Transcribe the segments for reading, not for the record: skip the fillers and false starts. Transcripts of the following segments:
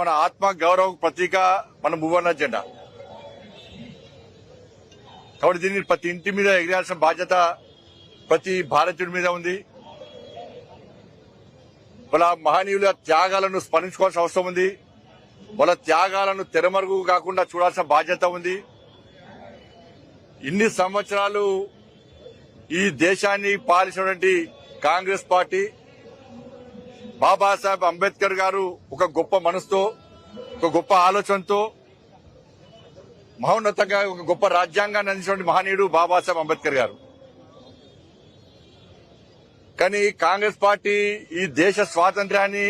మన ఆత్మ గౌరవ ప్రతీక మన మూవన్న జెండా. కాబట్టి దీన్ని ప్రతి ఇంటి మీద ఎగిరాల్సిన బాధ్యత ప్రతి భారతీయుడి మీద ఉంది. వాళ్ళ మహనీయుల త్యాగాలను స్మరించుకోవాల్సిన అవసరం ఉంది. వాళ్ళ త్యాగాలను తెరమరుగు కాకుండా చూడాల్సిన బాధ్యత ఉంది. ఇన్ని సంవత్సరాలు ఈ దేశాన్ని పాలించినటువంటి కాంగ్రెస్ పార్టీ, బాబాసాహెబ్ అంబేద్కర్ గారు ఒక గొప్ప మనసుతో, ఒక గొప్ప ఆలోచనతో, మహోన్నతంగా ఒక గొప్ప రాజ్యాంగాన్ని అందించినటువంటి మహనీయుడు బాబాసాహెబ్ అంబేద్కర్ గారు. కానీ కాంగ్రెస్ పార్టీ ఈ దేశ స్వాతంత్ర్యాన్ని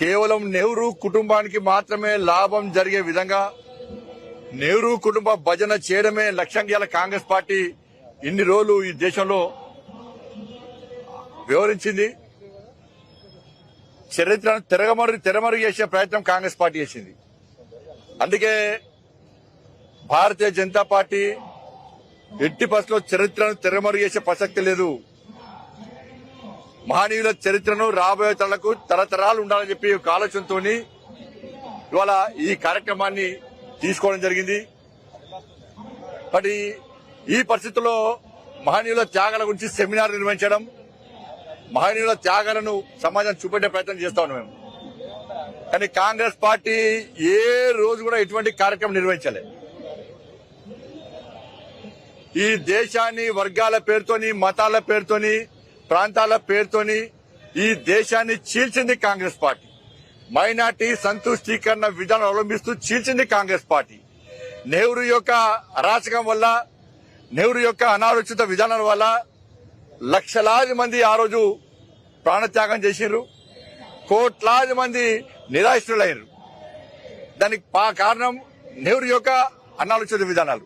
కేవలం నెహ్రూ కుటుంబానికి మాత్రమే లాభం జరిగే విధంగా నెహ్రూ కుటుంబ భజన చేయడమే లక్ష్యంగా కాంగ్రెస్ పార్టీ ఇన్ని రోజులు ఈ దేశంలో వివరించింది. చరిత్రను తెరమరుగు చేసే ప్రయత్నం కాంగ్రెస్ పార్టీ చేసింది. అందుకే భారతీయ జనతా పార్టీ ఎట్టి పరిస్థితుల్లో చరిత్రను తెరమరుగు చేసే ప్రసక్తి లేదు. మహనీయుల చరిత్రను రాబోయే తరాలకు తరతరాలు ఉండాలని చెప్పి ఒక ఆలోచనతో ఇవాళ ఈ కార్యక్రమాన్ని తీసుకోవడం జరిగింది. మరి ఈ పరిస్థితుల్లో మహనీయుల త్యాగాల గురించి సెమినార్ నిర్వహించడం, మహనీయుల త్యాగాలను సమాజం చూపెట్టే ప్రయత్నం చేస్తా ఉన్నాం మేము. కానీ కాంగ్రెస్ పార్టీ ఏ రోజు కూడా ఎటువంటి కార్యక్రమం నిర్వహించలే. ఈ దేశాన్ని వర్గాల పేరుతోని, మతాల పేరుతోని, ప్రాంతాల పేరుతోని ఈ దేశాన్ని చీల్చింది కాంగ్రెస్ పార్టీ. మైనార్టీ సంతుష్టీకరణ విధానం అవలంబిస్తూ చీల్చింది కాంగ్రెస్ పార్టీ. నెహ్రూ యొక్క అరాచకం వల్ల, నెహ్రూ యొక్క అనాలోచిత విధానాల వల్ల లక్షలాది మంది ఆ రోజు ప్రాణత్యాగం చేశారు. కోట్లాది మంది నిరాశ్రులయ్యారు. దానికి కారణం నెహ్రూ యొక్క అనాలోచిత విధానాలు.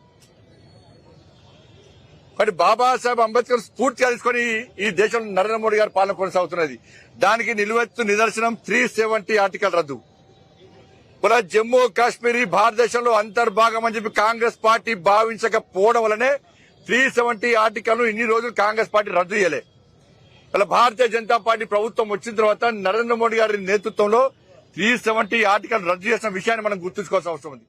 కానీ బాబాసాహెబ్ అంబేద్కర్ స్ఫూర్తిగా తీసుకుని ఈ దేశంలో నరేంద్ర మోడీ గారి పాలన కొనసాగుతున్నది. దానికి నిలువెత్తు నిదర్శనం 370 ఆర్టికల్ రద్దు. ఇలా జమ్మూ కాశ్మీర్ భారతదేశంలో అంతర్భాగం అని చెప్పి కాంగ్రెస్ పార్టీ భావించకపోవడం వల్లనే 370 ఆర్టికల్ ఇన్ని రోజులు కాంగ్రెస్ పార్టీ రద్దు చేయలే. ఇలా భారతీయ జనతా పార్టీ ప్రభుత్వం వచ్చిన తర్వాత నరేంద్ర మోడీ గారి నేతృత్వంలో 370 ఆర్టికల్ రద్దు చేసిన విషయాన్ని మనం గుర్తుంచుకోవాల్సిన అవసరం ఉంది.